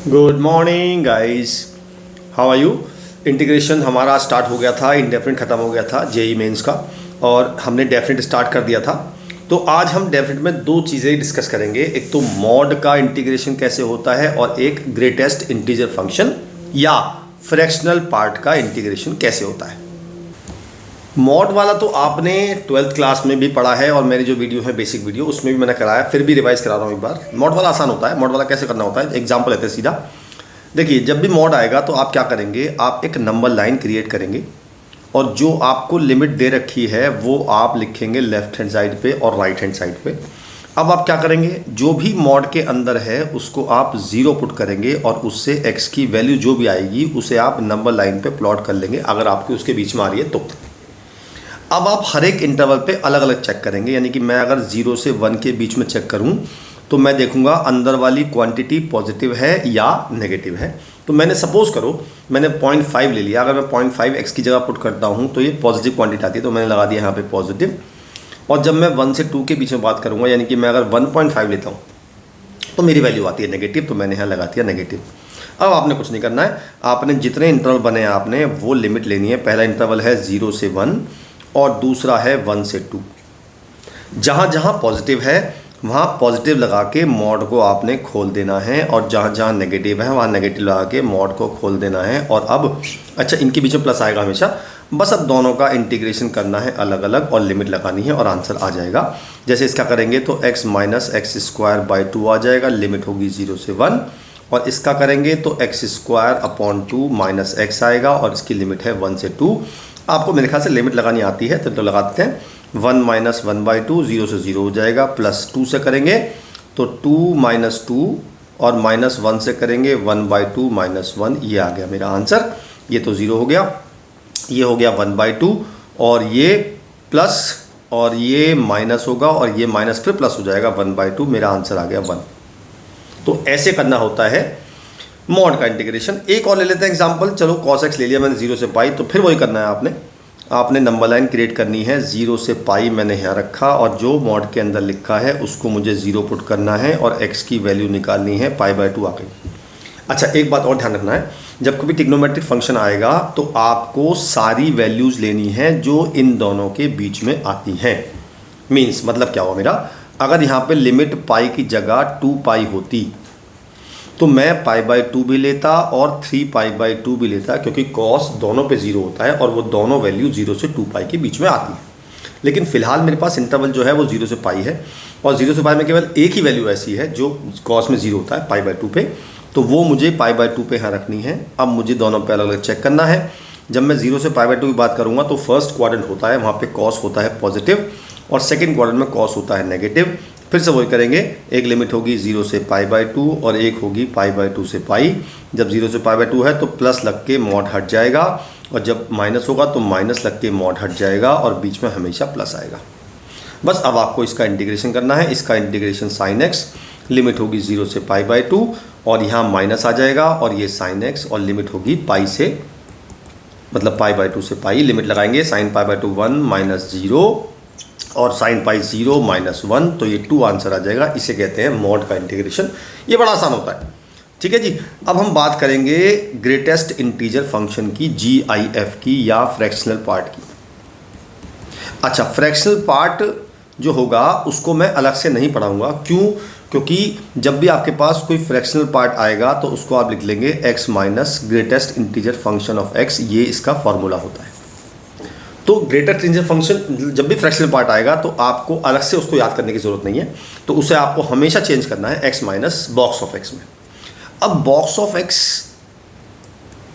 Good morning guys, how are you. Integration हमारा start हो गया था, इंडेफिनिट ख़त्म हो गया था जेई मेंस का, और हमने डेफिनिट स्टार्ट कर दिया था। तो आज हम डेफिनिट में दो चीज़ें डिस्कस करेंगे, एक तो मॉड का इंटीग्रेशन कैसे होता है और एक ग्रेटेस्ट इंटीजर फंक्शन या फ्रैक्शनल पार्ट का इंटीग्रेशन कैसे होता है। मॉड वाला तो आपने 12th क्लास में भी पढ़ा है और मेरी जो वीडियो है बेसिक वीडियो उसमें भी मैंने कराया, फिर भी रिवाइज करा रहा हूँ एक बार। मॉड वाला आसान होता है। मॉड वाला कैसे करना होता है, एग्जांपल लेते हैं सीधा। देखिए, जब भी मॉड आएगा तो आप क्या करेंगे, आप एक नंबर लाइन क्रिएट करेंगे और जो आपको लिमिट दे रखी है वो आप लिखेंगे लेफ्ट हैंड साइड पे और राइट हैंड साइड पे। अब आप क्या करेंगे, जो भी मॉड के अंदर है उसको आप 0 पुट करेंगे और उससे x की वैल्यू जो भी आएगी उसे आप नंबर लाइन पे प्लॉट कर लेंगे, अगर आपकी उसके बीच में आ रही है तो। अब आप हर एक इंटरवल पे अलग अलग चेक करेंगे, यानी कि मैं अगर 0 से 1 के बीच में चेक करूं तो मैं देखूंगा अंदर वाली क्वांटिटी पॉजिटिव है या नेगेटिव है। तो मैंने सपोज करो मैंने 0.5 ले लिया, अगर मैं 0.5 x की जगह पुट करता हूं तो ये पॉजिटिव क्वांटिटी आती है, तो मैंने लगा दिया यहाँ पे पॉजिटिव। और जब मैं 1 से 2 के बीच में बात करूँगा, यानी कि मैं अगर 1.5 लेता हूँ तो मेरी वैल्यू आती है नेगेटिव, तो मैंने यहाँ लगा दिया नेगेटिव। अब आपने कुछ नहीं करना है, आपने जितने इंटरवल बने हैं आपने वो लिमिट लेनी है। पहला इंटरवल है 0 से 1 और दूसरा है 1 से 2। जहाँ जहाँ पॉजिटिव है वहाँ पॉजिटिव लगा के मॉड को आपने खोल देना है, और जहाँ जहाँ नेगेटिव है वहाँ नेगेटिव लगा के मॉड को खोल देना है। और अब अच्छा, इनके बीच में प्लस आएगा हमेशा, बस अब दोनों का इंटीग्रेशन करना है अलग अलग और लिमिट लगानी है और आंसर आ जाएगा। जैसे इसका करेंगे तो x minus x square by 2 आ जाएगा, लिमिट होगी 0 से 1। और इसका करेंगे तो x square upon 2 minus x आएगा और इसकी लिमिट है 1 से 2। आपको मेरे ख्याल से लिमिट लगानी आती है तो लगाते हैं। 1 माइनस 1/2 0 से 0 हो जाएगा, प्लस 2 से करेंगे तो 2 माइनस 2 और माइनस 1 से करेंगे 1/2 माइनस 1, ये आ गया मेरा आंसर। ये तो 0 हो गया, ये हो गया 1/2 और ये प्लस और ये माइनस होगा और ये माइनस फिर प्लस हो जाएगा 1/2, मेरा आंसर आ गया 1। तो ऐसे करना होता है मॉड का इंटीग्रेशन। एक और ले लेते हैं एग्जांपल। चलो cos x ले लिया मैंने 0 से पाई, तो फिर वही करना है आपने नंबर लाइन क्रिएट करनी है। 0 से पाई मैंने यहाँ रखा और जो मॉड के अंदर लिखा है उसको मुझे 0 पुट करना है और x की वैल्यू निकालनी है, π/2 आ गई। अच्छा, एक बात और ध्यान रखना है, जब कभी ट्रिग्नोमेट्रिक फंक्शन आएगा तो आपको सारी वैल्यूज़ लेनी है जो इन दोनों के बीच में आती हैं। मीन्स मतलब क्या हुआ मेरा, अगर यहाँ पे लिमिट पाई की जगह 2 पाई होती तो मैं π/2 भी लेता और 3π/2 भी लेता, क्योंकि cos दोनों पे 0 होता है और वो दोनों वैल्यू 0 से 2 पाई के बीच में आती है। लेकिन फिलहाल मेरे पास इंटरवल जो है वो 0 से पाई है और 0 से पाई में केवल एक ही वैल्यू ऐसी है जो cos में 0 होता है π/2 पे, तो वो मुझे π/2 पे यहाँ रखनी है। अब मुझे दोनों पे अलग अलग चेक करना है। जब मैं 0 से π/2 की बात करूँगा तो फर्स्ट क्वाड्रेंट होता है, वहाँ पे cos होता है पॉजिटिव और सेकेंड क्वाड्रेंट में cos होता है नेगेटिव। फिर से वही करेंगे, एक लिमिट होगी 0 से π/2 और एक होगी π/2 से पाई। जब 0 से π/2 है तो प्लस लग के मॉड हट जाएगा और जब माइनस होगा तो माइनस लग के मॉड हट जाएगा और बीच में हमेशा प्लस आएगा। बस अब आपको इसका इंटीग्रेशन करना है। इसका इंटीग्रेशन sin x, लिमिट होगी 0 से π/2 और यहाँ माइनस आ जाएगा और ये sin x और लिमिट होगी पाई से, मतलब π/2 से पाई। लिमिट लगाएंगे sin π/2 1 माइनस 0 और sin पाई 0 माइनस 1, तो ये 2 आंसर आ जाएगा। इसे कहते हैं मॉड का इंटीग्रेशन। ये बड़ा आसान होता है, ठीक है जी। अब हम बात करेंगे ग्रेटेस्ट इंटीजर फंक्शन की, GIF की या फ्रैक्शनल पार्ट की। अच्छा, फ्रैक्शनल पार्ट जो होगा उसको मैं अलग से नहीं पढ़ाऊंगा। क्यों? क्योंकि जब भी आपके पास कोई फ्रैक्शनल पार्ट आएगा तो उसको आप लिख लेंगे x minus greatest integer function of x, ये इसका फॉर्मूला होता है। तो ग्रेटेस्ट इंटीजर फंक्शन जब भी फ्रैक्शनल पार्ट आएगा तो आपको अलग से उसको याद करने की ज़रूरत नहीं है, तो उसे आपको हमेशा चेंज करना है x minus box of x में। अब बॉक्स ऑफ x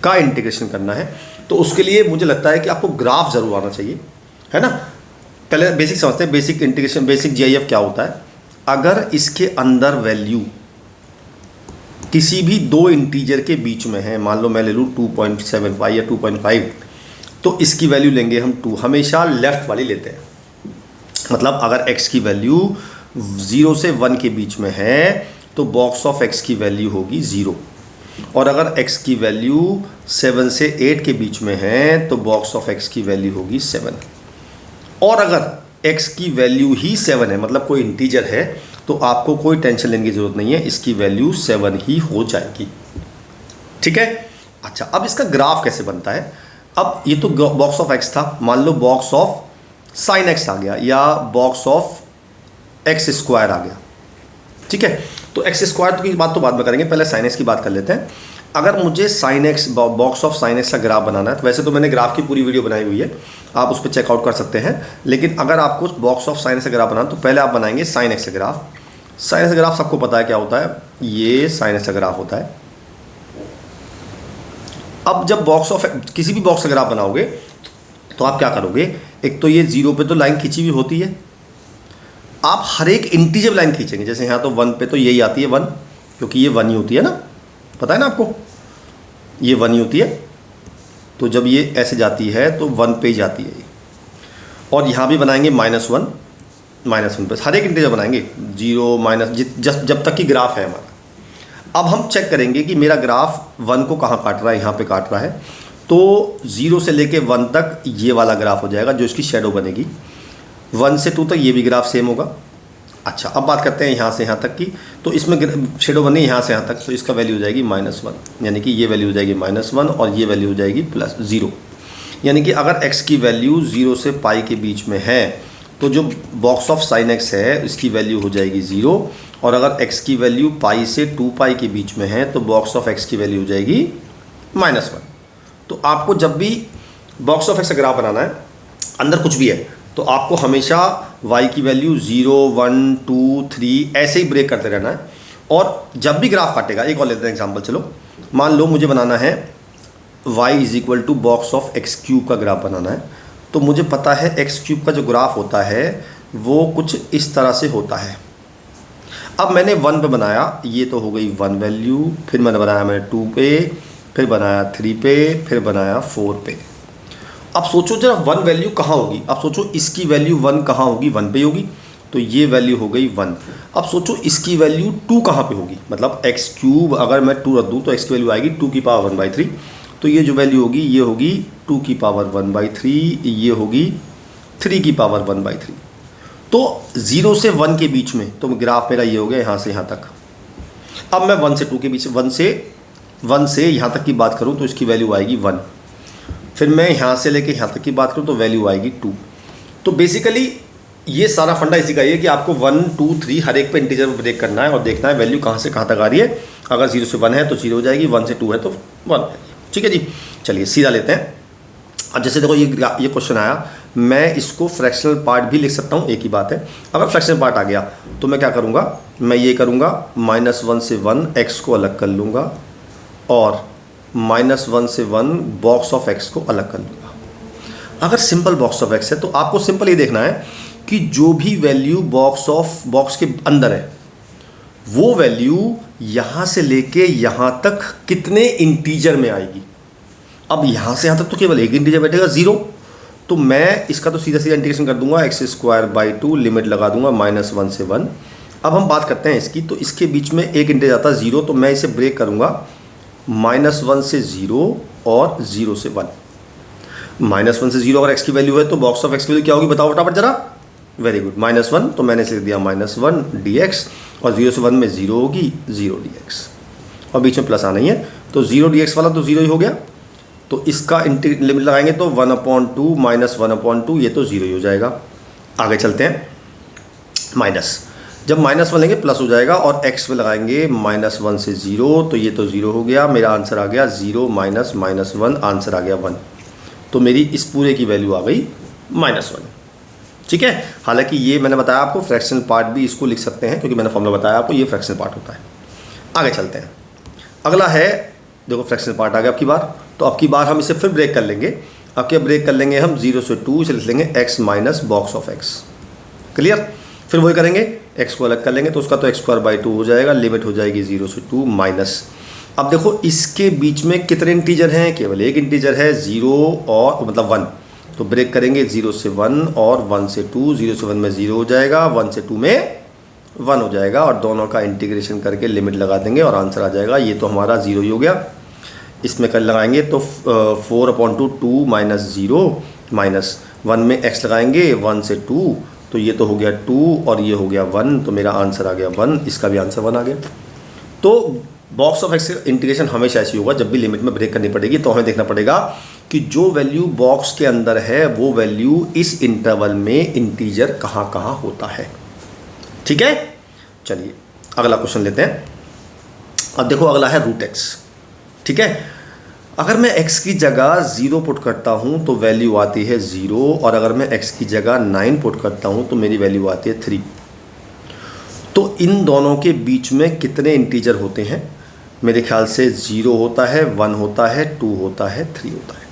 का इंटीग्रेशन करना है तो उसके लिए मुझे लगता है कि आपको ग्राफ ज़रूर आना चाहिए, है ना। पहले बेसिक समझते हैं, बेसिक इंटीग्रेशन, बेसिक GIF क्या होता है। अगर इसके अंदर वैल्यू किसी भी दो इंटीजर के बीच में है, मान लो मैं ले लूँ 2.75 या 2.5, तो इसकी वैल्यू लेंगे हम 2, हमेशा लेफ़्ट वाली लेते हैं। मतलब अगर x की वैल्यू 0 से 1 के बीच में है तो बॉक्स ऑफ x की वैल्यू होगी 0, और अगर x की वैल्यू 7 से 8 के बीच में है तो बॉक्स ऑफ x की वैल्यू होगी 7। और अगर x की वैल्यू ही 7 है, मतलब कोई इंटीजर है, तो आपको कोई टेंशन लेने की ज़रूरत नहीं है, इसकी वैल्यू 7 ही हो जाएगी। ठीक है। अच्छा, अब इसका ग्राफ कैसे बनता है? अब ये तो बॉक्स ऑफ एक्स था, मान लो बॉक्स ऑफ साइन एक्स आ गया या बॉक्स ऑफ एक्स स्क्वायर आ गया, ठीक है। तो एक्स स्क्वायर की बात तो बाद में करेंगे, पहले साइन एक्स की बात कर लेते हैं। अगर मुझे sine x box of sine x का ग्राफ बनाना है, तो वैसे तो मैंने ग्राफ की पूरी वीडियो बनाई हुई है, आप उस पर चेकआउट कर सकते हैं। लेकिन अगर आपको बॉक्स ऑफ साइन एक्स का ग्राफ बनाना तो पहले आप बनाएंगे साइन एक्स का ग्राफ। साइन एक्स का ग्राफ सबको पता है क्या होता है, ये साइन एक्स का ग्राफ होता है। अब जब बॉक्स ऑफ किसी भी बॉक्स का ग्राफ बनाओगे तो आप क्या करोगे, एक तो ये जीरो पे तो लाइन खींची हुई होती है, आप हर एक इंटीजर लाइन खींचेंगे। जैसे यहाँ तो 1 पे तो यही आती है 1, क्योंकि ये 1 ही होती है ना, पता है ना आपको, ये 1 ही होती है। तो जब ये ऐसे जाती है तो 1 पे ही जाती है ये। और यहाँ भी बनाएंगे -1 पे, हर एक इंटीजर बनाएंगे, 0 माइनस जब तक कि ग्राफ है हमारा। अब हम चेक करेंगे कि मेरा ग्राफ 1 को कहाँ काट रहा है, यहाँ पे काट रहा है। तो 0 से लेके 1 तक ये वाला ग्राफ हो जाएगा जो इसकी शेडो बनेगी। 1 से 2 तक ये भी ग्राफ सेम होगा। अच्छा, अब बात करते हैं यहाँ से यहाँ तक की। तो इसमें शेडो बनी यहाँ से यहाँ तक, तो इसका वैल्यू हो जाएगी -1, यानी कि ये वैल्यू हो जाएगी -1 और ये वैल्यू हो जाएगी +0। यानी कि अगर x की वैल्यू 0 से पाई के बीच में है तो जो बॉक्स ऑफ साइन x है इसकी वैल्यू हो जाएगी 0, और अगर x की वैल्यू पाई से 2 पाई के बीच में है तो बॉक्स ऑफ x की वैल्यू हो जाएगी -1। तो आपको जब भी बॉक्स ऑफ x का ग्राफ बनाना है, अंदर कुछ भी है, तो आपको हमेशा y की वैल्यू 0, 1, 2, 3 ऐसे ही ब्रेक करते रहना है। और जब भी ग्राफ काटेगा, एक और लेते हैं एग्जांपल, चलो मान लो मुझे बनाना है y = बॉक्स ऑफ x³ का ग्राफ बनाना है। तो मुझे पता है x³ का जो ग्राफ होता है वो कुछ इस तरह से होता है। अब मैंने 1 पे बनाया, ये तो हो गई 1 वैल्यू, फिर मैंने बनाया 2 पे, फिर बनाया 3 पे, फिर बनाया 4 पे। अब सोचो जरा 1 वैल्यू कहाँ होगी, अब सोचो इसकी वैल्यू 1 कहाँ होगी, 1 पे होगी, तो ये वैल्यू हो गई 1। अब सोचो इसकी वैल्यू 2 कहाँ पे होगी, मतलब x³ अगर मैं 2 रख दूँ तो x की वैल्यू आएगी 2 की पावर 1/3। तो ये जो वैल्यू होगी ये होगी 2 की पावर 1/3, ये होगी 3 की पावर 1/3। तो 0 से 1 के बीच में तो ग्राफ मेरा ये हो गया यहाँ से यहाँ तक। अब मैं 1 से 2 के बीच, 1 से यहाँ तक की बात करूँ तो इसकी वैल्यू आएगी 1। फिर मैं यहाँ से लेके यहाँ तक की बात करूँ तो वैल्यू आएगी 2। तो बेसिकली ये सारा फंडा इसी का ये है कि आपको 1, 2, 3 हर एक पे इंटीजर ब्रेक करना है और देखना है वैल्यू कहाँ से कहाँ तक आ रही है। अगर 0 से 1 है तो 0 हो जाएगी, 1 से 2 है तो 1। ठीक है जी, चलिए सीधा लेते हैं। अब जैसे देखो ये क्वेश्चन आया, मैं इसको फ्रैक्शनल पार्ट भी लिख सकता हूँ, एक ही बात है। अगर फ्रैक्शनल पार्ट आ गया तो मैं क्या करूँगा, मैं ये करूँगा -1 से 1 x को अलग कर लूँगा और -1 से 1 बॉक्स ऑफ x को अलग कर लूँगा। अगर सिंपल बॉक्स ऑफ x है तो आपको सिंपल ये देखना है कि जो भी वैल्यू बॉक्स के अंदर है वो वैल्यू यहाँ से लेके यहाँ तक कितने इंटीजर में आएगी। अब यहाँ से यहाँ तक तो केवल एक इंटीजर बैठेगा 0, तो मैं इसका तो सीधा सीधा इंटीग्रेशन कर दूंगा x²/2, लिमिट लगा दूंगा -1 से 1। अब हम बात करते हैं इसकी, तो इसके बीच में एक इंटीजर आता है 0, तो मैं इसे ब्रेक करूंगा -1 से 0 और 0 से 1। -1 से 0 अगर x की वैल्यू है तो बॉक्स ऑफ x की वैल्यू क्या होगी, बताओ फटाफट जरा। वेरी गुड, -1, तो मैंने इसे लिख दिया -1 dx, और 0 से 1 में 0 होगी 0 dx, और बीच में प्लस आना ही है, तो 0 dx वाला तो 0 ही हो गया। तो इसका लिमिट लगाएंगे तो 1/2 -1/2, ये तो 0 ही हो जाएगा। आगे चलते हैं, माइनस, जब -1 लेंगे प्लस हो जाएगा, और x पे लगाएंगे -1 से 0, तो ये तो 0 हो गया। मेरा आंसर आ गया 0 - -1, आंसर आ गया 1। तो मेरी इस पूरे की वैल्यू आ गई -1। ठीक है, हालांकि ये मैंने बताया आपको फ्रैक्शनल पार्ट भी इसको लिख सकते हैं, क्योंकि मैंने फॉर्मूला बताया आपको, ये फ्रैक्शनल पार्ट होता है। आगे चलते हैं, अगला है, देखो फ्रैक्शनल पार्ट आ गया अब की बार, तो अब की बार हम इसे फिर ब्रेक कर लेंगे। अब क्या ब्रेक कर लेंगे हम 0 से 2, इसे लिख लेंगे x minus box of x। Clear, फिर वही करेंगे, x को अलग कर लेंगे तो उसका तो x²/2 हो जाएगा, लिमिट हो जाएगी 0 से 2 माइनस। अब देखो इसके बीच में कितने इंटीजर हैं, केवल एक इंटीजर है 0 और मतलब 1, तो ब्रेक करेंगे 0 से 1 और 1 से 2, 0 से 1 में 0 हो जाएगा, 1 से 2 में 1 हो जाएगा, और दोनों का इंटीग्रेशन करके लिमिट लगा देंगे और आंसर आ जाएगा। ये तो हमारा 0 ही हो गया। इसमें कर लगाएंगे तो 4/2 2 - 0 -1 में x लगाएंगे 1 से 2, तो ये तो हो गया 2 और ये हो गया 1, तो मेरा आंसर आ गया 1, इसका भी आंसर 1 आ गया। तो बॉक्स ऑफ एक्स इंटीग्रेशन हमेशा ऐसी होगा, जब भी लिमिट में ब्रेक करनी पड़ेगी तो हमें देखना पड़ेगा कि जो वैल्यू बॉक्स के अंदर है वो वैल्यू इस इंटरवल में इंटीजर कहाँ कहाँ होता है। ठीक है, चलिए अगला क्वेश्चन लेते हैं। अब देखो अगला है रूट एक्स। ठीक है, अगर मैं x की जगह 0 पुट करता हूँ तो वैल्यू आती है 0, और अगर मैं x की जगह 9 पुट करता हूँ तो मेरी वैल्यू आती है 3। तो इन दोनों के बीच में कितने इंटीजर होते हैं? मेरे ख्याल से 0 होता है, 1 होता है, 2 होता है, 3 होता है,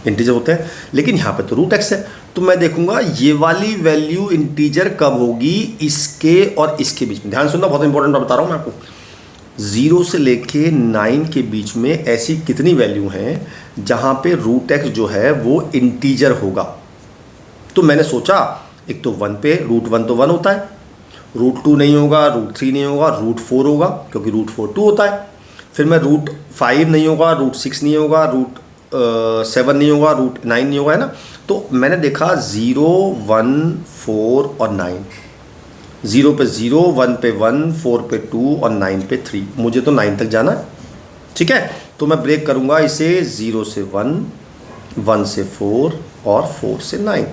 इंटीजर होते हैं। लेकिन यहाँ पे तो रूट एक्स है, तो मैं देखूंगा ये वाली वैल्यू इंटीजर कब होगी, इसके और इसके बीच में। ध्यान सुनना, बहुत इंपॉर्टेंट बता रहा हूँ मैं आपको। 0 से लेके 9 के बीच में ऐसी कितनी वैल्यू हैं जहाँ पे रूट एक्स जो है वो इंटीजर होगा। तो मैंने सोचा एक तो 1 पे, रूट 1 तो 1 होता है, रूट 2 नहीं होगा, रूट 3 नहीं होगा, रूट 4 होगा क्योंकि रूट 4 2 होता है। फिर मैं रूट 5 नहीं होगा, रूट 6 नहीं होगा, रूट 7 नहीं होगा, रूट 9 नहीं होगा, है ना। तो मैंने देखा 0, 1, 4 और 9। 0 पे 0, 1 पे 1, 4 पे 2 और 9 पे 3। मुझे तो 9 तक जाना है। ठीक है, तो मैं ब्रेक करूंगा इसे 0 से 1, 1 से 4 और 4 से 9।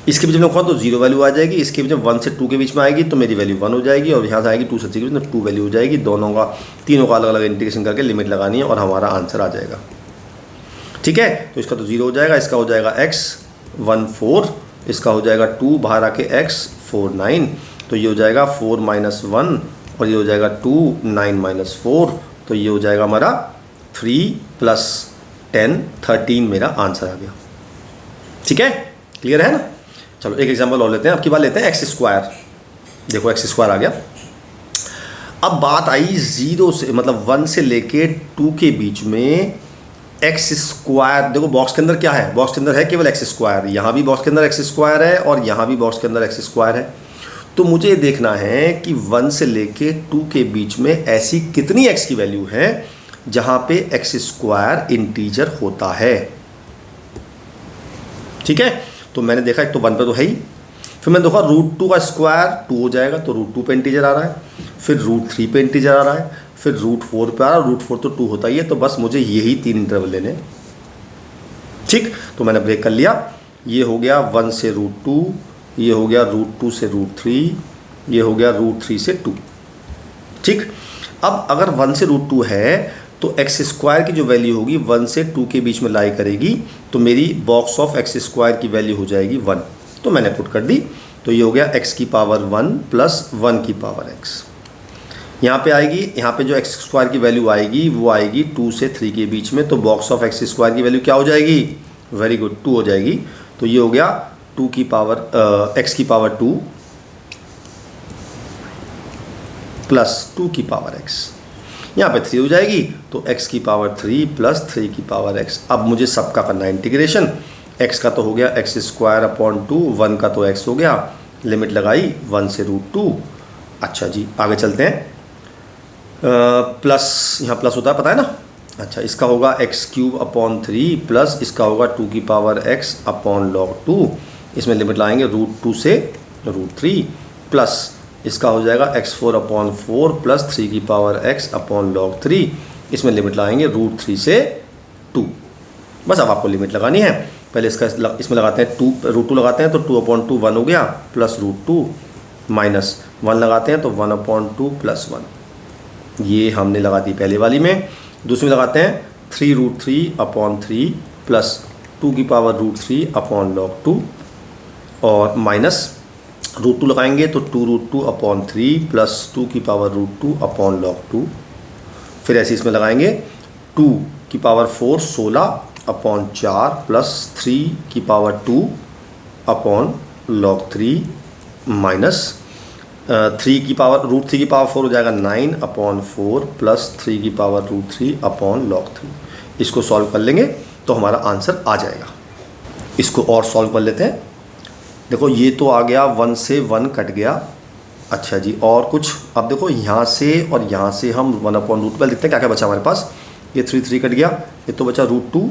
इसके बीच में खोला तो 0 वैल्यू आ जाएगी, इसके बीच में 1 से 2 के बीच में आएगी तो मेरी वैल्यू 1 हो जाएगी, और यहाँ से आएगी 2 से 3 के बीच में 2 वैल्यू हो जाएगी। दोनों का, तीनों का अलग अलग इंटीग्रेशन करके लिमिट लगानी है और हमारा आंसर आ जाएगा। ठीक है, तो इसका तो 0 हो जाएगा, इसका हो जाएगा x 1 4, इसका हो जाएगा 2, बाहर आके x 4 9, तो ये हो जाएगा 4 माइनस 1, और ये हो जाएगा 2 9 माइनस 4, तो ये हो जाएगा हमारा 3 प्लस 10 13 मेरा आंसर आ गया। ठीक है, क्लियर है ना। चलो एक एग्जांपल और लेते हैं, अब की बात लेते हैं एक्स स्क्वायर। देखो एक्स स्क्वायर आ गया। अब बात आई 0 से मतलब 1 से लेके 2 के बीच में एक्स स्क्वायर। देखो बॉक्स के अंदर क्या है, बॉक्स के अंदर है केवल एक्स स्क्वायर, यहाँ भी बॉक्स के अंदर एक्स स्क्वायर है और यहाँ भी बॉक्स के अंदर एक्स स्क्वायर है। तो मुझे ये देखना है कि 1 से लेके 2 के बीच में ऐसी कितनी एक्स की वैल्यू है जहाँ पे एक्स स्क्वायर इंटीजर होता है। ठीक है, तो मैंने देखा एक तो 1 पे तो है ही, फिर मैंने देखा रूट 2 का स्क्वायर 2 हो जाएगा तो रूट 2 पे इंटीजर आ रहा है, फिर रूट 3 पे इंटीजर आ रहा है, फिर रूट 4 पे आ रहा है, रूट 4 तो 2 होता ही है। तो बस मुझे यही 3 इंटरवल लेने। ठीक, तो मैंने ब्रेक कर लिया। ये हो गया 1 से रूट 2, ये हो गया रूट 2 से रूट 3, ये हो गया रूट 3 से 2। ठीक, अब अगर 1 से रूट 2 है तो एक्स स्क्वायर की जो वैल्यू होगी 1 से 2 के बीच में लाई करेगी, तो मेरी बॉक्स ऑफ एक्स स्क्वायर की वैल्यू हो जाएगी 1। तो मैंने पुट कर दी, तो ये हो गया x की पावर 1 प्लस 1 की पावर x। यहाँ पे आएगी, यहाँ पे जो एक्स स्क्वायर की वैल्यू आएगी वो आएगी 2 से 3 के बीच में, तो बॉक्स ऑफ एक्स स्क्वायर की वैल्यू क्या हो जाएगी, वेरी गुड 2 हो जाएगी। तो ये हो गया 2 की पावर x की पावर 2 प्लस 2 की पावर x, यहाँ पे 3 हो जाएगी, तो x की पावर 3 प्लस 3 की पावर x। अब मुझे सबका करना है इंटीग्रेशन। x का तो हो गया एक्स स्क्वायर अपॉन 2, 1 का तो x हो गया, लिमिट लगाई 1 से रूट 2। अच्छा जी आगे चलते हैं। प्लस, यहाँ प्लस होता है पता है ना। अच्छा, इसका होगा एक्स क्यूब अपॉन 3 प्लस इसका होगा 2 की पावर x अपॉन लॉग 2, इसमें लिमिट लाएंगे रूट 2 से रूट 3, प्लस इसका हो जाएगा x4 अपॉन 4 प्लस 3 की पावर x अपॉन लॉग 3, इसमें लिमिट लाएंगे रूट 3 से 2। बस अब आपको लिमिट लगानी है। पहले इसका इसमें लगाते हैं 2, रूट 2 लगाते हैं तो 2 अपॉन 2 1 हो गया, प्लस रूट 2 माइनस 1 लगाते हैं तो 1 अपॉन 2 प्लस 1। ये हमने लगा दी पहले वाली में। दूसरी में लगाते हैं 3 रूट 3 अपॉन 3 प्लस 2 की पावर रूट 3 अपॉन लॉग 2, और माइनस रूट 2 लगाएंगे तो 2 रूट 2 अपॉन 3 प्लस 2 की पावर रूट 2 अपॉन लॉग 2। फिर ऐसे इसमें लगाएंगे 2 की पावर 4 16 अपॉन 4 प्लस 3 की पावर 2 अपॉन लॉग 3 माइनस 3 की पावर रूट 3 की पावर 4 हो जाएगा 9 अपॉन 4 प्लस 3 की पावर रूट 3 अपॉन लॉग 3। इसको सॉल्व कर लेंगे तो हमारा आंसर आ जाएगा। इसको और सॉल्व कर लेते हैं। देखो ये तो आ गया 1 से 1 कट गया। अच्छा जी, और कुछ अब देखो यहाँ से और यहाँ से हम 1 अपॉन रूट 12 देखते हैं क्या क्या बचा हमारे पास। ये 3 3 कट गया, ये तो बचा रूट 2,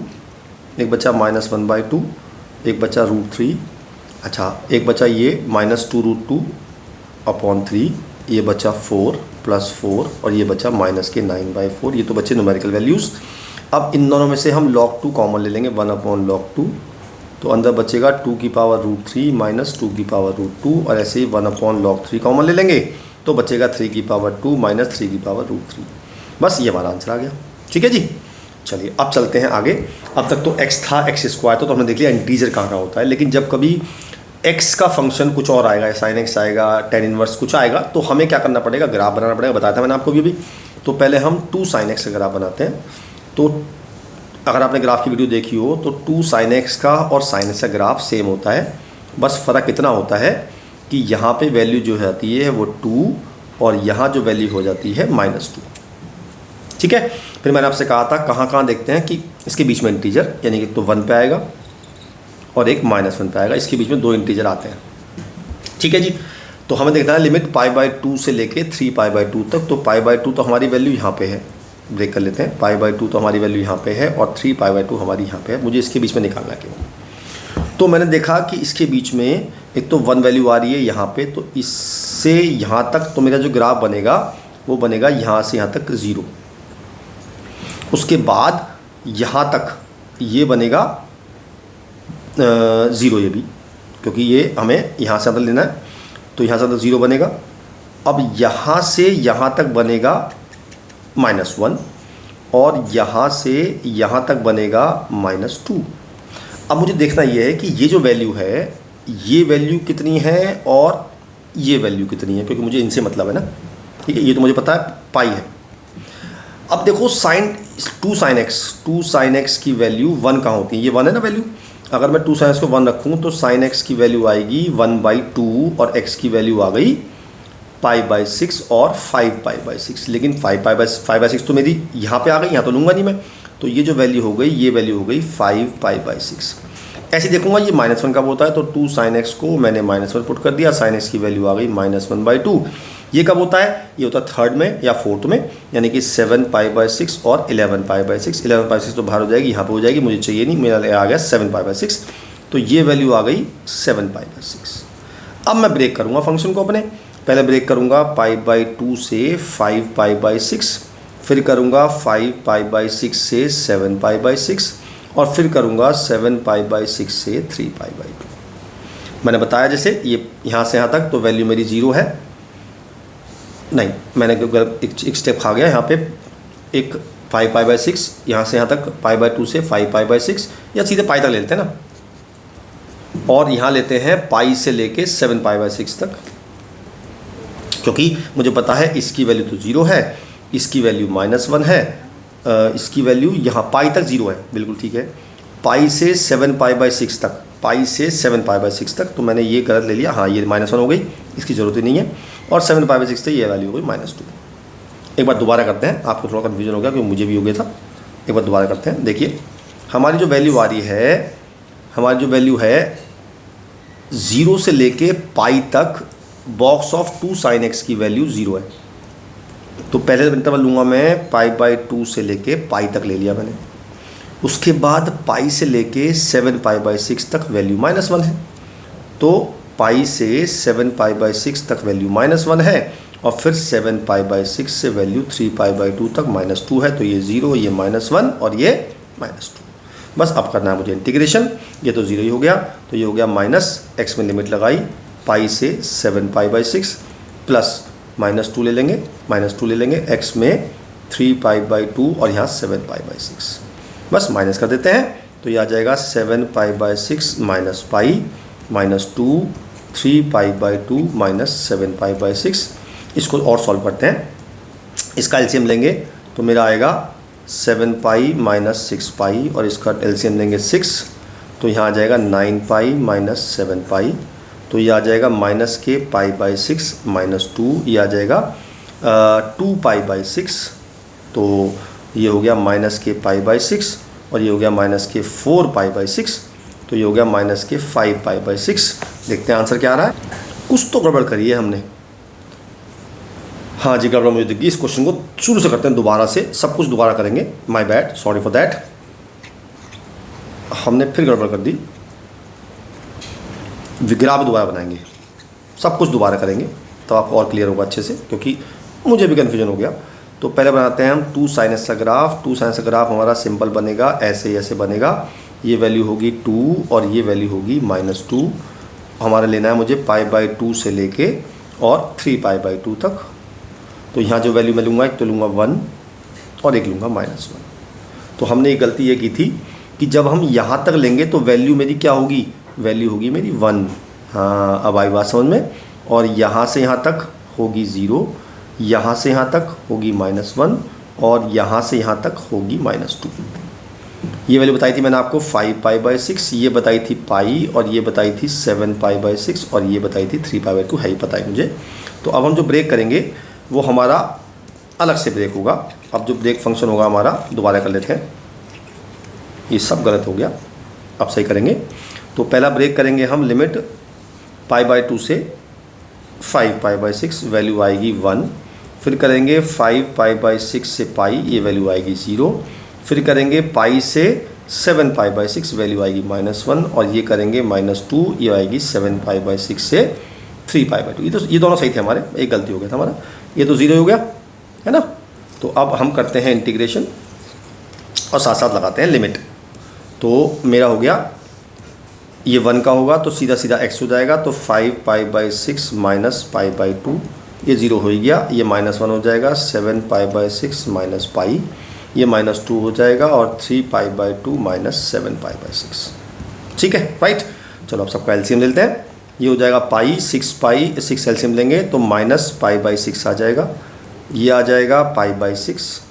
एक बचा -1/2, एक बचा रूट 3, अच्छा एक बचा ये -2 रूट 2 अपॉन 3, ये बचा 4 + 4 और ये बचा माइनस के 9/4। ये तो बच्चे न्यूमेरिकल वैल्यूज़। अब इन दोनों में से हम log 2 कॉमन ले लेंगे, 1/log 2। तो अंदर बचेगा 2√3 - 2√2 और ऐसे ही 1/log 3 कॉमन ले लेंगे तो बचेगा 3/2 - 3/√3। बस ये हमारा आंसर आ गया। ठीक है जी, चलिए अब चलते हैं आगे। अब तक तो x था, x² तो हमने देख लिया इंटीजर कहाँ होता है। लेकिन जब कभी x का फंक्शन कुछ और आएगा, sin x आएगा, tan इनवर्स कुछ आएगा, तो हमें क्या करना पड़ेगा, ग्राफ बनाना पड़ेगा। बताया था मैंने आपको भी। तो पहले हम 2 sin x का ग्राफ बनाते हैं। तो अगर आपने ग्राफ की वीडियो देखी हो तो 2 sin x का और sin x का ग्राफ सेम होता है। बस फ़र्क इतना होता है कि यहाँ पे वैल्यू जो आती है वो 2 और यहाँ जो वैल्यू हो जाती है -2। ठीक है, फिर मैंने आपसे कहा था कहाँ कहाँ देखते हैं कि इसके बीच में इंटीजर, यानी कि तो 1 पे आएगा और एक -1 पे आएगा। इसके बीच में 2 इंटीजर आते हैं। ठीक है जी, तो हमें देखना है लिमिट π/2 से लेके 3π/2 तक। तो π/2 तो हमारी वैल्यू यहाँ पे है, ब्रेक कर लेते हैं। π/2 तो हमारी वैल्यू यहाँ पे है और 3π/2 हमारी यहाँ पे है। मुझे इसके बीच में निकालना है केवल। तो मैंने देखा कि इसके बीच में एक तो 1 वैल्यू आ रही है यहाँ पे, तो इससे यहाँ तक तो मेरा जो ग्राफ बनेगा वो बनेगा यहाँ से यहाँ तक 0। उसके बाद यहाँ तक ये बनेगा 0, ये भी, क्योंकि ये हमें यहाँ से अंदर लेना है। तो यहाँ से अंदर 0 बनेगा। अब यहाँ से यहाँ तक बनेगा -1 और यहाँ से यहाँ तक बनेगा -2। अब मुझे देखना ये है कि ये जो वैल्यू है, ये वैल्यू कितनी है और ये वैल्यू कितनी है, क्योंकि मुझे इनसे मतलब है ना। ठीक है, ये तो मुझे पता है पाई है। अब देखो टू साइन एक्स की वैल्यू 1 कहाँ होती है, ये 1 है ना वैल्यू। अगर मैं 2 sin x को 1 रखूँ तो sin x की वैल्यू आएगी 1/2 और x की वैल्यू आ गई π/6 और 5π/6। लेकिन 5π/6 तो मेरी यहाँ पे आ गई, यहाँ तो लूँगा नहीं मैं। तो ये जो वैल्यू हो गई, ये वैल्यू हो गई 5π/6। ऐसे देखूंगा ये -1 कब होता है, तो 2 sin x को मैंने -1 पुट कर दिया, sin x की वैल्यू आ गई -1/2। ये कब होता है, ये होता है 3rd में या 4th में, यानी कि 7π/6 और 11π/6। 11π/6 तो बाहर हो जाएगी, यहाँ पे हो जाएगी, मुझे चाहिए नहीं, मेरा आ गया 7π/6। तो ये वैल्यू आ गई 7π/6। अब मैं ब्रेक करूँगा फंक्शन को अपने। पहले ब्रेक करूँगा π/2 से 5π/6, फिर करूँगा 5π/6 से 7π/6 और फिर करूँगा 7π/6 से 3π/2। मैंने बताया जैसे ये यहाँ से यहाँ तक तो वैल्यू मेरी 0 है। नहीं, मैंने एक स्टेप खा गया यहाँ पे। एक 5π/6 यहाँ से यहाँ तक, π/2 से 5π/6, या सीधे पाई तक ले लेते हैं ना, और यहाँ लेते हैं पाई से लेके 7π/6 तक, क्योंकि मुझे पता है इसकी वैल्यू तो 0 है, इसकी वैल्यू -1 है, इसकी वैल्यू यहाँ पाई तक 0 है। बिल्कुल ठीक है, पाई से 7π/6 तक, पाई से 7π/6 तक। तो मैंने ये गलत ले लिया, हाँ ये -1 हो गई, इसकी ज़रूरत ही नहीं है। और 7π/6 से ये वैल्यू हो गई -2। एक बार दोबारा करते हैं, आपको थोड़ा कन्फ्यूजन हो गया क्योंकि मुझे भी हो गया था। एक बार दोबारा करते हैं। देखिए हमारी जो वैल्यू आ रही है, हमारी जो वैल्यू है 0 से लेके पाई तक, बॉक्स ऑफ 2 sin x की वैल्यू 0 है। तो पहले इंटरवल लूँगा मैं π/2 से लेके पाई तक ले लिया मैंने। उसके बाद पाई से लेके 7π/6 तक वैल्यू -1 है। तो पाई से 7π/6 तक वैल्यू -1 है और फिर 7π/6 से वैल्यू 3π/2 तक -2 है। तो ये 0, ये -1 और ये -2। बस अब करना है मुझे इंटीग्रेशन। ये तो 0 ही हो गया, तो ये हो गया -x में लिमिट लगाई पाई से 7π/6 प्लस -2 ले लेंगे, -2 ले लेंगे, x में 3π/2 और यहाँ 7π/6। बस माइनस कर देते हैं, तो ये आ जाएगा 7π/6 माइनस पाई -2, 3π/2 -7π/6। इसको और सॉल्व करते हैं, इसका एलसीएम लेंगे तो मेरा आएगा 7π -6π और इसका एलसीएम लेंगे 6, तो यहाँ आ जाएगा 9π -7π। तो ये आ जाएगा माइनस के π/6 -2, ये आ जाएगा 2π/6। तो ये हो गया माइनस के π/6 और ये हो गया माइनस के 4π/6। तो ये हो गया माइनस के 5π/6। देखते हैं आंसर क्या आ रहा है। कुछ तो गड़बड़ करी है हमने। हाँ जी, गड़बड़ मुझे दिख गई। इस क्वेश्चन को शुरू से करते हैं, दोबारा से सब कुछ दोबारा करेंगे। My bad, sorry for that. हमने फिर गड़बड़ कर दी। ग्राफ दोबारा बनाएंगे, सब कुछ दोबारा करेंगे। तो आपको और क्लियर होगा अच्छे से, क्योंकि मुझे भी कन्फ्यूजन हो गया। तो पहले बनाते हैं हम 2 sin x का ग्राफ। 2 sin x का ग्राफ हमारा सिंपल बनेगा, ऐसे ऐसे बनेगा। ये वैल्यू होगी 2 और ये वैल्यू होगी -2। हमारा लेना है मुझे π/2 से लेके और 3π/2 तक। तो यहाँ जो वैल्यू मैं लूँगा, एक तो लूँगा 1 और एक लूँगा -1। तो हमने एक गलती ये की थी कि जब हम यहाँ तक लेंगे तो वैल्यू मेरी क्या होगी, वैल्यू होगी मेरी 1। हाँ, अब आई बात समझ में। और यहाँ से यहाँ तक होगी 0, यहाँ से यहाँ तक होगी -1 और यहाँ से यहाँ तक होगी -2। ये वैल्यू बताई थी मैंने आपको 5π/6, ये बताई थी पाई, और ये बताई थी 7π/6, और ये बताई थी 3π/2, है ही पता है मुझे। तो अब हम जो ब्रेक करेंगे वो हमारा अलग से ब्रेक होगा। अब जो ब्रेक फंक्शन होगा हमारा, दोबारा कर लेते हैं, ये सब गलत हो गया, अब सही करेंगे। तो पहला ब्रेक करेंगे हम, लिमिट π/2 से 5π/6, वैल्यू आएगी 1। फिर करेंगे 5π/6 से पाई, ये वैल्यू आएगी 0। फिर करेंगे पाई से 7π/6, वैल्यू आएगी -1। और ये करेंगे -2, ये आएगी 7π/6 से 3π/2। ये दोनों सही थे हमारे, एक गलती हो गया था हमारा, ये तो 0 हो गया है ना। तो अब हम करते हैं इंटीग्रेशन और साथ साथ लगाते हैं लिमिट। तो मेरा हो गया, ये 1 का होगा तो सीधा सीधा x हो जाएगा, तो 5π/6 -π/2, ये 0 हो ही गया। ये -1 हो जाएगा, 7π/6 -पाई, ये -2 हो जाएगा, और 3π/2 -7π/6। ठीक है, राइट। चलो अब सबका एलसीएम लेते हैं। ये हो जाएगा पाई, 6 एलसीएम लेंगे तो -π/6 आ जाएगा, ये आ जाएगा π/6,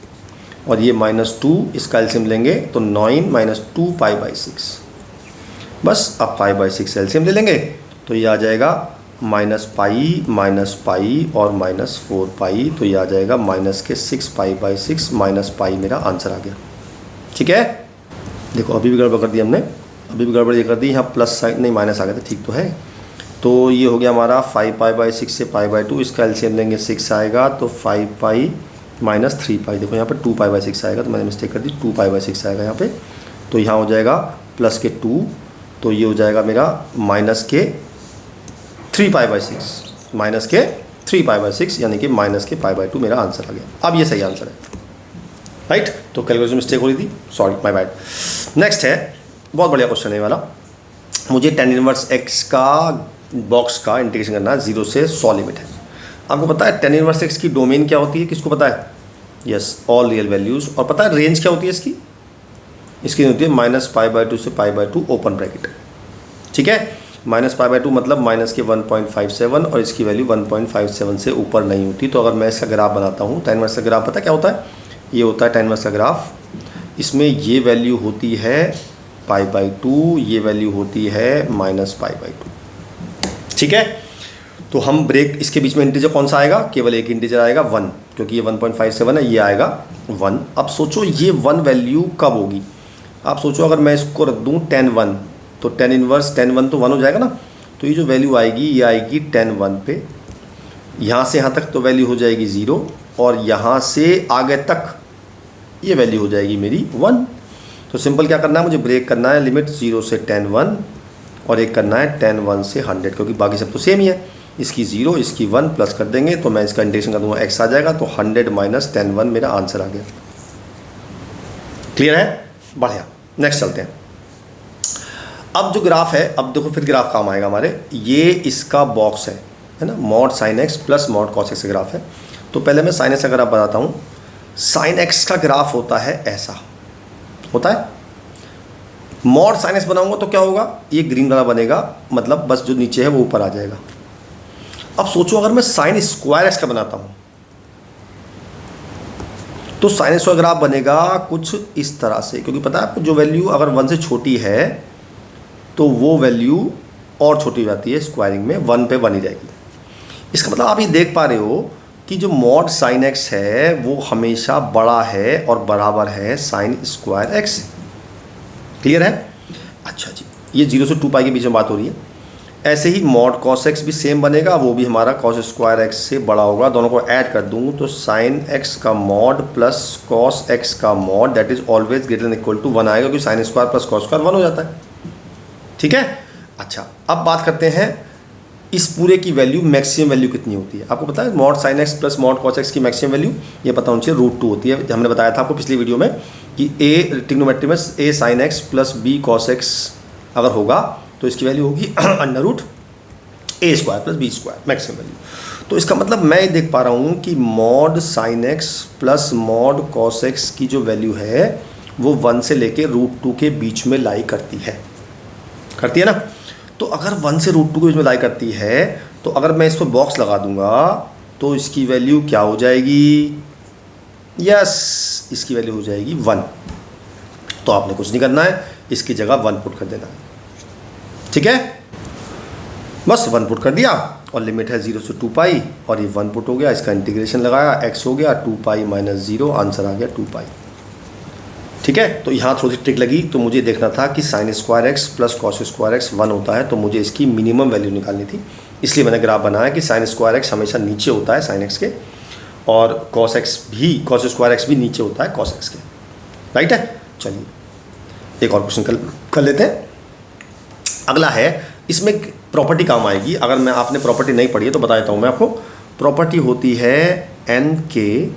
और ये -2 इसका एलसीएम लेंगे तो 9 - 2π/6। बस अब π/6 एलसीएम ले लेंगे तो ये आ जाएगा -पाई और -4π, तो ये आ जाएगा -6π/6 -पाई, मेरा आंसर आ गया। ठीक है, देखो अभी भी गड़बड़ कर दी हमने, अभी भी गड़बड़ ये कर दी, यहाँ प्लस साइन नहीं माइनस आ गया था, ठीक तो है। तो ये हो गया हमारा 5π/6 से π/2, इसका एलसीएम लेंगे 6 आएगा, तो 5π -3π, देखो यहाँ पे 2π/6 आएगा, तो मैंने मिस्टेक कर दी, 2π/6 आएगा यहाँ पे। तो यहाँ हो जाएगा प्लस के 2, तो ये हो जाएगा मेरा माइनस के 3π/6 यानी कि -π/2 मेरा आंसर आ गया। अब ये सही आंसर है, राइट। तो कैलकुलेशन मिस्टेक हो रही थी, सॉरी, माय बैड। नेक्स्ट है, बहुत बढ़िया क्वेश्चन है वाला। मुझे tan इनवर्स x का बॉक्स का इंटीग्रेशन करना है, 0 से 100 लिमिट है। आपको पता है tan इनवर्स x की डोमेन क्या होती है, किसको पता है? Yes, all real values. और पता है रेंज क्या होती है इसकी? इसकी होती है -π/2 से π/2 ओपन ब्रैकेट। ठीक है, -π/2 मतलब माइनस के 1.57, और इसकी वैल्यू 1.57 से ऊपर नहीं होती। तो अगर मैं इसका ग्राफ बनाता हूँ, tan इनवर्स का ग्राफ पता क्या होता है? ये होता है tan इनवर्स का ग्राफ, इसमें ये वैल्यू होती है π/2, ये वैल्यू होती है -π/2। ठीक है, तो हम ब्रेक, इसके बीच में इंटीजर कौन सा आएगा? केवल एक इंटीजर आएगा 1, क्योंकि ये 1.57 है, ये आएगा 1। अब सोचो ये 1 वैल्यू कब होगी? आप सोचो अगर मैं इसको रख दूँ tan 1, तो tan इनवर्स tan 1 तो 1 हो जाएगा ना। तो ये जो वैल्यू आएगी ये आएगी tan 1 पे, यहाँ से यहाँ तक तो वैल्यू हो जाएगी 0, और यहाँ से आगे तक ये वैल्यू हो जाएगी मेरी 1। तो सिंपल क्या करना है, मुझे ब्रेक करना है, लिमिट 0 से tan 1, और एक करना है tan 1 से 100, क्योंकि बाकी सब तो सेम ही है। इसकी 0, इसकी 1 प्लस कर देंगे तो मैं इसका इंटीग्रेशन कर दूँगा, x आ जाएगा, तो 100 - tan 1 मेरा आंसर आ गया। क्लियर है? बढ़िया, नेक्स्ट चलते हैं। अब जो ग्राफ है, अब देखो फिर ग्राफ काम आएगा हमारे, ये इसका बॉक्स है ना, mod sin x plus mod cos x का ग्राफ है। तो पहले मैं sin x का ग्राफ बताता हूँ। sin x का ग्राफ होता है ऐसा, होता है। mod sin x बनाऊंगा तो क्या होगा? ये ग्रीन वाला बनेगा, मतलब बस जो नीचे है वो ऊपर आ जाएगा। अब सोचो अगर मैं sin स्क्वायर x का बनाता हूँ, तो sin x का ग्राफ बनेगा कुछ इस तरह से, क्योंकि पता है आपको जो वैल्यू अगर 1 से छोटी है तो वो वैल्यू और छोटी हो जाती है, स्क्वायरिंग में 1 पे 1 ही रहेगी। इसका मतलब आप ये देख पा रहे हो कि जो mod sin x है वो हमेशा बड़ा है और बराबर है sin स्क्वायर x। क्लियर है? अच्छा जी, ये 0 से 2π के बीच में बात हो रही है। ऐसे ही mod cos x भी सेम बनेगा, वो भी हमारा cos स्क्वायर x से बड़ा होगा। दोनों को ऐड कर दूँ तो sin x का mod प्लस cos x का mod that is always greater than equal to 1 आएगा, क्योंकि sin square plus cos square 1 हो जाता है। ठीक है, अच्छा अब बात करते हैं इस पूरे की वैल्यू मैक्सिमम वैल्यू कितनी होती है? आपको पता है mod sine x plus mod cos x की मैक्सिमम वैल्यू ये पता होनी चाहिए, √2 होती है। हमने बताया था आपको पिछली वीडियो में कि ए ट्रिग्नोमेट्री में A sine x plus B cos x अगर होगा तो इसकी वैल्यू होगी √a² plus b² maximum value. तो इसका मतलब मैं देख पा रहा हूँ कि mod sine x plus mod cos x की जो वैल्यू है वो 1 से लेके √2 के बीच में लाई करती है ना। तो अगर 1 से √2 के बीच में लाई करती है तो अगर मैं इस पर बॉक्स लगा दूंगा तो इसकी वैल्यू क्या हो जाएगी? यस, इसकी वैल्यू हो जाएगी 1। तो आपने कुछ नहीं करना है, इसकी जगह 1 पुट कर देना है, ठीक है। बस 1 पुट कर दिया और लिमिट है 0 से 2 पाई और ये 1 पुट हो गया, इसका इंटीग्रेशन लगाया, x हो गया 2 पाई माइनस 0, आंसर आ गया 2 पाई, ठीक है। तो यहाँ थोड़ी सी ट्रिक लगी, तो मुझे देखना था कि sine square x plus cos square x 1 होता है, तो मुझे इसकी मिनिमम वैल्यू निकालनी थी। इसलिए मैंने ग्राफ बनाया कि साइन स्क्वायर एक्स हमेशा नीचे होता है साइन एक्स के, और कॉस स्क्वायर एक्स भी नीचे होता है कॉस एक्स के, राइट है। चलिए एक और क्वेश्चन कर लेते हैं। अगला है, इसमें प्रॉपर्टी काम आएगी। अगर मैं आपने प्रॉपर्टी नहीं पढ़ी है तो बता देता हूँ मैं आपको। प्रॉपर्टी होती है एन के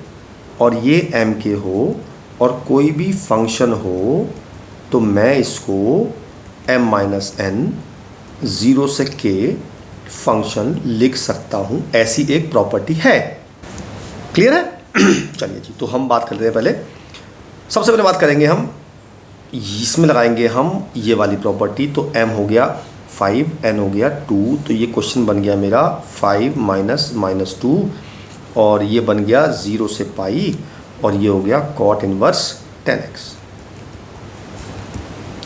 और ये एम के हो और कोई भी फंक्शन हो तो मैं इसको m माइनस एन 0 से k फंक्शन लिख सकता हूँ, ऐसी एक प्रॉपर्टी है। क्लियर है? चलिए जी, तो हम बात करते हैं। पहले सबसे पहले बात करेंगे हम, इसमें लगाएंगे हम ये वाली प्रॉपर्टी। तो m हो गया 5, n हो गया 2, तो ये क्वेश्चन बन गया मेरा 5 माइनस 2 और ये बन गया 0 से पाई और ये हो गया कॉट इनवर्स 10x,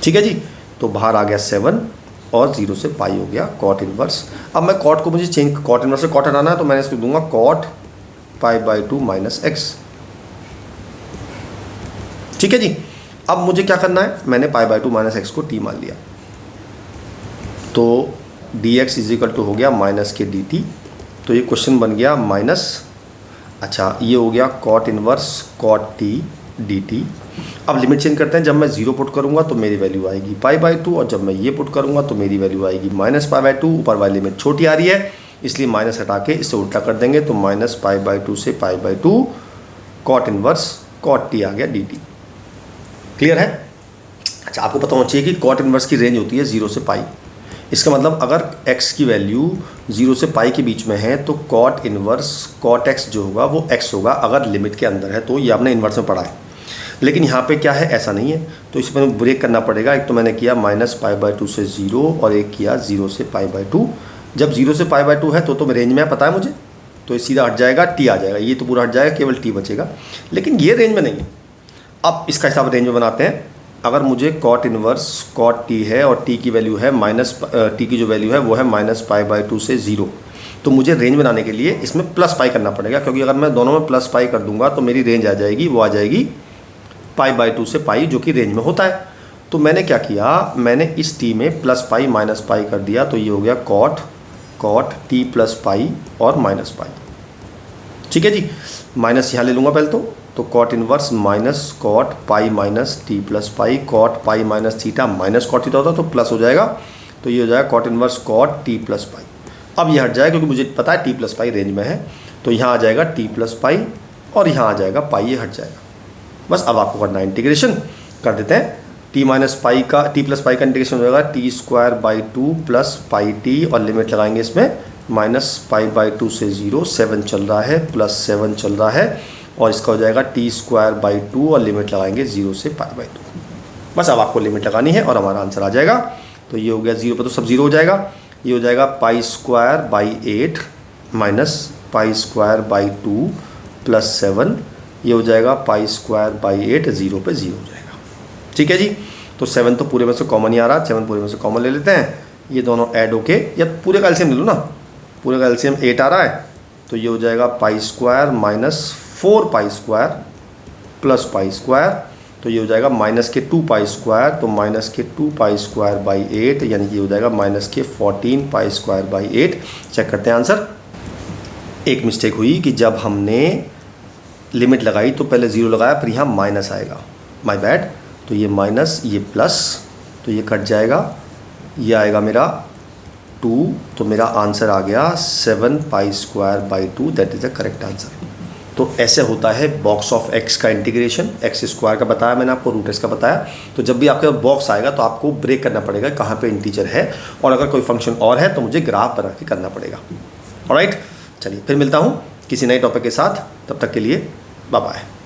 ठीक है जी। तो बाहर आ गया 7 और 0 से पाई हो गया कॉट इनवर्स। अब मैं कॉट को मुझे चेंज, कॉट इनवर्स से कॉट हटाना है तो मैंने इसको दूंगा कॉट π/2 माइनस x, ठीक है जी। अब मुझे क्या करना है, मैंने π/2 माइनस x को t मान लिया, तो dx इज इक्वल टू हो गया माइनस के dt। तो ये क्वेश्चन बन गया माइनस, अच्छा ये हो गया cot inverse cot t dt। अब लिमिट चेंज करते हैं, जब मैं 0 पुट करूंगा तो मेरी वैल्यू आएगी π/2 और जब मैं ये पुट करूंगा तो मेरी वैल्यू आएगी माइनस π/2। ऊपर वाली लिमिट छोटी आ रही है इसलिए माइनस हटा के इससे उल्टा कर देंगे, तो माइनस π/2 से π/2 कॉट इनवर्स कॉट t आ गया dt। क्लियर है? अच्छा, आपको पता होना चाहिए कि कॉट इनवर्स की रेंज होती है 0 से पाई। इसका मतलब अगर x की वैल्यू 0 से पाई के बीच में है तो कॉट इनवर्स कॉट x जो होगा वो x होगा, अगर लिमिट के अंदर है। तो ये आपने इन्वर्स में पढ़ा है, लेकिन यहाँ पे क्या है, ऐसा नहीं है। तो इसमें ब्रेक करना पड़ेगा। एक तो मैंने किया माइनस π/2 से 0 और एक किया 0 से π/2। जब 0 से π/2 है तो रेंज में है, पता है मुझे, तो ये सीधा हट जाएगा, t आ जाएगा, ये तो पूरा हट जाएगा, केवल t बचेगा। लेकिन ये रेंज में नहीं है। अब इसका हिसाब रेंज में बनाते हैं। अगर मुझे कॉट इनवर्स कॉट t है और t की वैल्यू है t की जो वैल्यू है वो है माइनस π/2 से 0, तो मुझे रेंज बनाने के लिए इसमें प्लस पाई करना पड़ेगा, क्योंकि अगर मैं दोनों में प्लस पाई कर दूंगा तो मेरी रेंज आ जाएगी, वो आ जाएगी π/2 से पाई, जो कि रेंज में होता है। तो मैंने क्या किया, मैंने इस t में प्लस पाई माइनस पाई कर दिया, तो ये हो गया कॉट t प्लस पाई और माइनस पाई, ठीक है जी। माइनस यहाँ ले लूँगा पहले तो cot inverse minus cot pi minus t plus pi, cot pi minus theta minus cot theta होता तो प्लस हो जाएगा, तो ये हो जाएगा cot inverse cot t plus pi. अब ये हट जाएगा क्योंकि मुझे पता है टी प्लस पाई रेंज में है, तो यहाँ आ जाएगा टी प्लस पाई और यहाँ आ जाएगा पाई, ये हट जाएगा। बस अब आपको करना है इंटीग्रेशन, कर देते हैं। टी प्लस पाई का इंटीग्रेशन हो जाएगा t²/2 प्लस पाई टी और लिमिट लगाएंगे इसमें माइनस π/2 से 0, 7 चल रहा है प्लस 7 चल रहा है और इसका हो जाएगा t²/2 और लिमिट लगाएंगे 0 से π/2। बस अब आपको लिमिट लगानी है और हमारा आंसर आ जाएगा। तो ये हो गया 0 पर तो सब 0 हो जाएगा, ये हो जाएगा π²/8 माइनस π²/2 प्लस 7, ये हो जाएगा π²/8, 0 पे 0 हो जाएगा, ठीक है जी। तो 7 तो पूरे में से कॉमन ही आ रहा है, 7 पूरे में से कॉमन ले लेते हैं, ये दोनों ऐड होके, या पूरे का एलसीएम ले लो ना, पूरे का एलसीएम 8 आ रहा है, तो ये हो जाएगा π² माइनस 4π² प्लस π², तो ये हो जाएगा माइनस के 2π², तो माइनस के 2π²/8 यानी कि ये हो जाएगा माइनस के 14π²/8। चेक करते हैं आंसर। एक मिस्टेक हुई कि जब हमने लिमिट लगाई तो पहले 0 लगाया, फिर यहाँ माइनस आएगा, माय बैड। तो ये माइनस, ये प्लस, तो ये कट जाएगा, ये आएगा मेरा 2, तो मेरा आंसर आ गया 7π² 2, that is the correct answer. तो ऐसे होता है बॉक्स ऑफ एक्स का इंटीग्रेशन। एक्स स्क्वायर का बताया मैंने आपको, रूट एक्स का बताया। तो जब भी आपके बॉक्स आएगा तो आपको ब्रेक करना पड़ेगा कहाँ पे इंटीजर है, और अगर कोई फंक्शन और है तो मुझे ग्राफ बना के करना पड़ेगा। ऑलराइट, चलिए फिर मिलता हूँ किसी नए टॉपिक के साथ, तब तक के लिए बाय बाय।